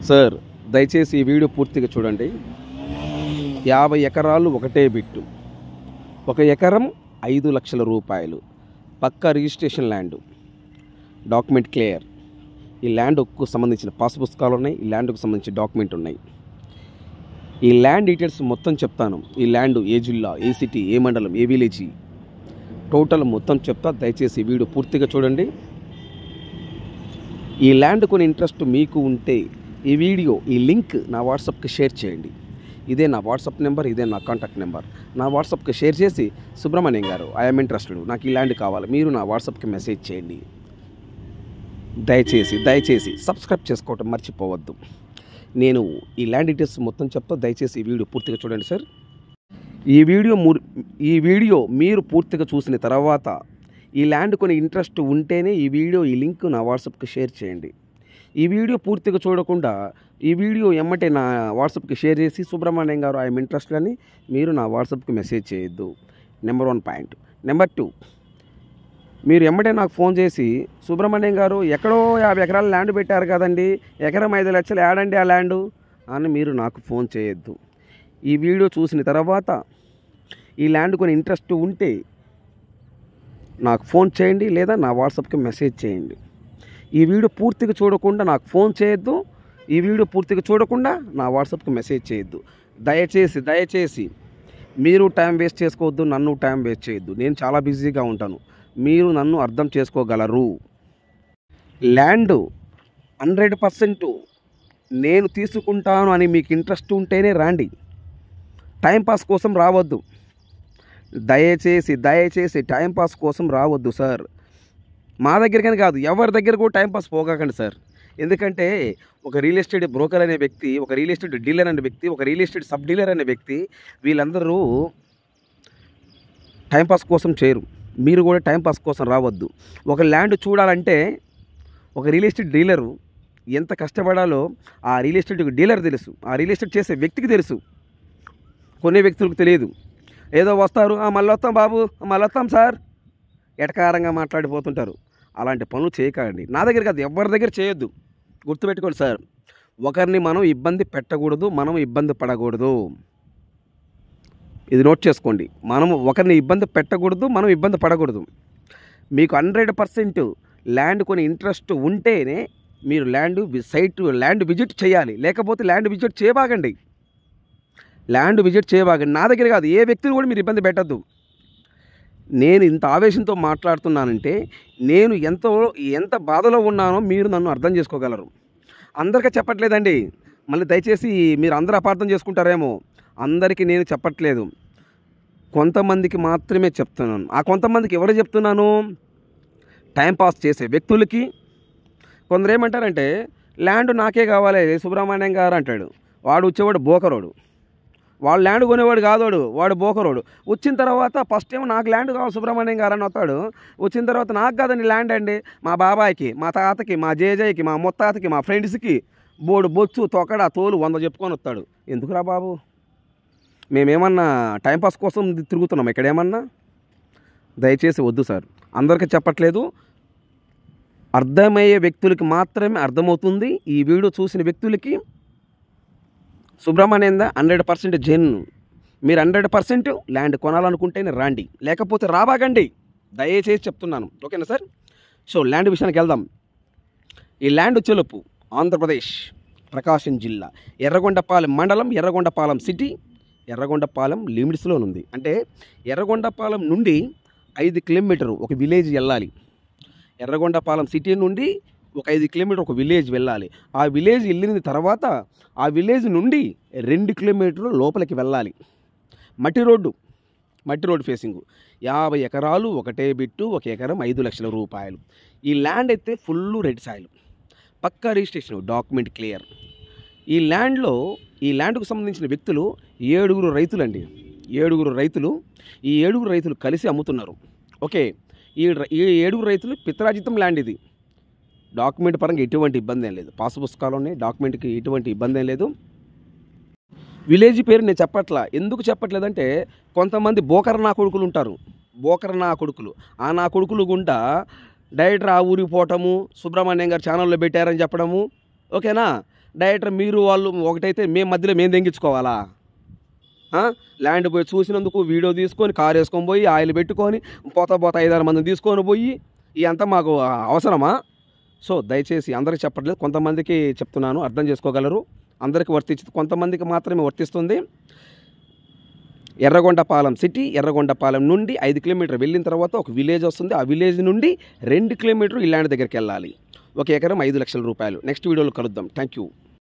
Sir దయచేసి ఈ video పూర్తిగా చూడండి. 50 ఎకరాలు ఒకటే బిట్టు, 1 ఎకరం 5 లక్షల రూపాయలు, పక్కా రిజిస్ట్రేషన్ ల్యాండ్, డాక్యుమెంట్ క్లియర్. ఈ ల్యాండ్కు సంబంధించిన పాస్ పుస్తకాలు ఉన్నాయి, ఈ ల్యాండ్కు సంబంధించిన డాక్యుమెంట్ ఉన్నాయి. ఈ ల్యాండ్ డీటెయిల్స్ మొత్తం చెప్తాను. ఈ ల్యాండ్ ఏ జిల్లా, ఏ సిటీ, ఏ మండలం, ఏ విలేజ్, టోటల్ మొత్తం చెప్తా. దయచేసి ఈ వీడియో పూర్తిగా చూడండి. ఈ ల్యాండ్ కొని ఇంట్రెస్ట్ మీకు ఉంటే ఈ వీడియో, ఈ లింక్ నా వాట్సాప్కి షేర్ చేయండి. ఇదే నా వాట్సాప్ నెంబర్, ఇదే నా కాంటాక్ట్ నెంబర్. నా వాట్సాప్కి షేర్ చేసి, సుబ్రహ్మణ్యం గారు ఐఎమ్ ఇంట్రెస్టెడ్, నాకు ఈ ల్యాండ్ కావాలి, మీరు నా వాట్సాప్కి మెసేజ్ చేయండి. దయచేసి సబ్స్క్రైబ్ చేసుకోవటం మర్చిపోవద్దు. నేను ఈ ల్యాండ్ డీటెయిల్స్ మొత్తం చెప్తా. దయచేసి ఈ వీడియో పూర్తిగా చూడండి సార్. ఈ వీడియో మీరు పూర్తిగా చూసిన తర్వాత ఈ ల్యాండ్ కొని ఇంట్రెస్ట్ ఉంటేనే ఈ వీడియో, ఈ లింక్ నా వాట్సాప్కి షేర్ చేయండి. ఈ వీడియో పూర్తిగా చూడకుండా ఈ వీడియో ఎమ్మటే నా వాట్సాప్కి షేర్ చేసి, సుబ్రహ్మణ్యం గారు ఐఎమ్ ఇంట్రెస్టెడ్ అని మీరు నా వాట్సాప్కి మెసేజ్ చేయొద్దు. Number 1 point. నెంబర్ 2, మీరు ఎమ్మటే నాకు ఫోన్ చేసి, సుబ్రహ్మణ్యం గారు ఎక్కడో 50 ఎకరాల ల్యాండ్ పెట్టారు కదండి, ఎకరం 5 లక్షలు యాడండి ఆ ల్యాండు అని మీరు నాకు ఫోన్ చేయొద్దు. ఈ వీడియో చూసిన తర్వాత ఈ ల్యాండ్ కొని ఇంట్రెస్ట్ ఉంటే నాకు ఫోన్ చేయండి, లేదా నా వాట్సాప్కి మెసేజ్ చేయండి. ఈ వీడియో పూర్తిగా చూడకుండా నాకు ఫోన్ చేయొద్దు, ఈ వీడియో పూర్తిగా చూడకుండా నా వాట్సాప్కి మెసేజ్ చేయొద్దు. దయచేసి మీరు టైం వేస్ట్ చేసుకోవద్దు, నన్ను టైం వేస్ట్ చేయొద్దు. నేను చాలా బిజీగా ఉంటాను, మీరు నన్ను అర్థం చేసుకోగలరు. ల్యాండ్ 100% నేను తీసుకుంటాను అని మీకు ఇంట్రెస్ట్ ఉంటేనే రండి, టైంపాస్ కోసం రావద్దు. దయచేసి టైంపాస్ కోసం రావద్దు సార్. మా దగ్గరకని కాదు, ఎవరి దగ్గర కూడా టైంపాస్ పోకండి సార్. ఎందుకంటే ఒక రియల్ ఎస్టేట్ బ్రోకర్ అనే వ్యక్తి, ఒక రియల్ ఎస్టేట్ డీలర్ అనే వ్యక్తి, ఒక రియల్ ఎస్టేట్ సబ్ డీలర్ అనే వ్యక్తి, వీళ్ళందరూ టైంపాస్ కోసం చేయరు. మీరు కూడా టైంపాస్ కోసం రావద్దు. ఒక ల్యాండ్ చూడాలంటే ఒక రియల్ ఎస్టేట్ డీలరు ఎంత కష్టపడాలో ఆ రియల్ ఎస్టేట్ డీలర్ తెలుసు, ఆ రియల్ ఎస్టేట్ చేసే వ్యక్తికి తెలుసు. కొనే వ్యక్తులకు తెలియదు. ఏదో వస్తారు, మళ్ళీ వస్తాం బాబు, మళ్ళీ వస్తాం సార్, ఎటకారంగా మాట్లాడిపోతుంటారు. అలాంటి పనులు చేయకండి. నా దగ్గర కాదు, ఎవరి దగ్గర చేయొద్దు. గుర్తుపెట్టుకోండి సార్, ఒకరిని మనం ఇబ్బంది పెట్టకూడదు, మనం ఇబ్బంది పడకూడదు. ఇది నోట్ చేసుకోండి. మనం ఒకరిని ఇబ్బంది పెట్టకూడదు, మనం ఇబ్బంది పడకూడదు. మీకు 100% ల్యాండ్ కొని ఇంట్రెస్ట్ ఉంటేనే మీరు ల్యాండ్ విజిట్ చేయాలి. లేకపోతే ల్యాండ్ విజిట్ చేయబాగండి. నా దగ్గర కాదు, ఏ వ్యక్తిని కూడా మీరు ఇబ్బంది పెట్టద్దు. నేను ఇంత ఆవేశంతో మాట్లాడుతున్నానంటే నేను ఎంత బాధలో ఉన్నానో మీరు నన్ను అర్థం చేసుకోగలరు. అందరికీ చెప్పట్లేదండి, మళ్ళీ దయచేసి మీరు అందరూ అపార్థం చేసుకుంటారేమో. అందరికీ నేను చెప్పట్లేదు, కొంతమందికి మాత్రమే చెప్తున్నాను. ఆ కొంతమందికి ఎవరు చెప్తున్నాను? టైంపాస్ చేసే వ్యక్తులకి. కొందరు ఏమంటారంటే, ల్యాండ్ నాకే కావాలి సుబ్రహ్మణ్యం గారు అంటాడు. వాడు వచ్చేవాడు బోకరోడు, వాడు ల్యాండ్ కొనేవాడు కాదోడు, వాడు బోకరోడు. వచ్చిన తర్వాత ఫస్ట్ ఏమో నాకు ల్యాండ్ కావాలి సుబ్రహ్మణ్యం గారు అని వస్తాడు. వచ్చిన తర్వాత నాకు కాదండి ల్యాండ్ అండి, మా బాబాయ్కి, మా తాతకి, మా జేజయ్యకి, మా ముత్తాతకి, మా ఫ్రెండ్స్కి బొచ్చు తొక్కడ తోలు 100 చెప్పుకొని వస్తాడు. ఎందుకురా బాబు, మేమేమన్నా టైంపాస్ కోసం తిరుగుతున్నాం ఇక్కడేమన్నా? దయచేసి వద్దు సార్. అందరికీ చెప్పట్లేదు, అర్థమయ్యే వ్యక్తులకి మాత్రమే అర్థమవుతుంది. ఈ వీడియో చూసిన వ్యక్తులకి సుబ్రహ్మణ్యం 100% జెన్. మీరు 100% ల్యాండ్ కొనాలనుకుంటేనే రండి, లేకపోతే రాబాగండి. దయచేసి చెప్తున్నాను, ఓకేనా సార్? సో ల్యాండ్ విషయానికి వెళ్దాం. ఈ ల్యాండ్ చెలుపు ఆంధ్రప్రదేశ్, ప్రకాశం జిల్లా, ఎర్రగొండపాలెం మండలం, ఎర్రగొండపాలెం సిటీ, ఎర్రగొండపాలెం లిమిట్స్లో ఉంది. అంటే ఎర్రగొండపాలెం నుండి 5 కిలోమీటరు ఒక విలేజ్ వెళ్ళాలి. ఎర్రగొండపాలెం సిటీ నుండి ఒక 5 కిలోమీటర్ ఒక విలేజ్ వెళ్ళాలి. ఆ విలేజ్ వెళ్ళిన తర్వాత ఆ విలేజ్ నుండి 2 కిలోమీటర్లు లోపలికి వెళ్ళాలి. మట్టి రోడ్డు ఫేసింగ్. 50 ఎకరాలు ఒకటే బిట్టు, 1 ఎకరం 5 లక్షల రూపాయలు. ఈ ల్యాండ్ అయితే ఫుల్ రెడ్ సాయిల్, పక్కా రిజిస్ట్రేషన్, డాక్యుమెంట్ క్లియర్. ఈ ల్యాండ్కు సంబంధించిన వ్యక్తులు 7 రైతులండి. 7 రైతులు. ఈ 7 రైతులు కలిసి అమ్ముతున్నారు. ఓకే, ఈ 7 రైతులు పిత్రాజితం ల్యాండ్ ఇది. డాక్యుమెంట్ పరంగా ఎటువంటి ఇబ్బంది ఏం లేదు, పాస్ పుస్తకాలు ఉన్నాయి, డాక్యుమెంట్కి ఎటువంటి ఇబ్బంది ఏం లేదు. విలేజ్ పేరు నేను ఎందుకు చెప్పట్లేదంటే, కొంతమంది బోకర్ నా కొడుకులు ఉంటారు. ఆ నా కొడుకులు గుండా డైరెక్టర్ ఆ ఊరికి పోవటము, సుబ్రహ్మణ్యం గారు ఛానల్లో పెట్టారని చెప్పడము, ఓకేనా? డైరెక్టర్ మీరు వాళ్ళు ఒకటైతే మేము మధ్యలో మేము తెంగించుకోవాలా? ల్యాండ్ పోయి చూసినందుకు వీడియో తీసుకొని కారు వేసుకొని పోయి ఆయిల్ పెట్టుకొని పోతా 5-6 మందిని తీసుకొని పోయి ఇదంతా మాకు అవసరమా? సో దయచేసి అందరికీ చెప్పట్లేదు, కొంతమందికి చెప్తున్నాను, అర్థం చేసుకోగలరు. అందరికీ వర్తించదు, కొంతమందికి మాత్రమే వర్తిస్తుంది. ఎర్రగొండపాలెం సిటీ, ఎర్రగొండపాలెం నుండి 5 కిలోమీటర్ వెళ్ళిన తర్వాత ఒక విలేజ్ వస్తుంది. ఆ విలేజ్ నుండి 2 కిలోమీటర్లు ఈ ల్యాండ్ దగ్గరికి వెళ్ళాలి. ఒక ఎకరం 5 లక్షల రూపాయలు. నెక్స్ట్ వీడియోలో కలుద్దాం. Thank you.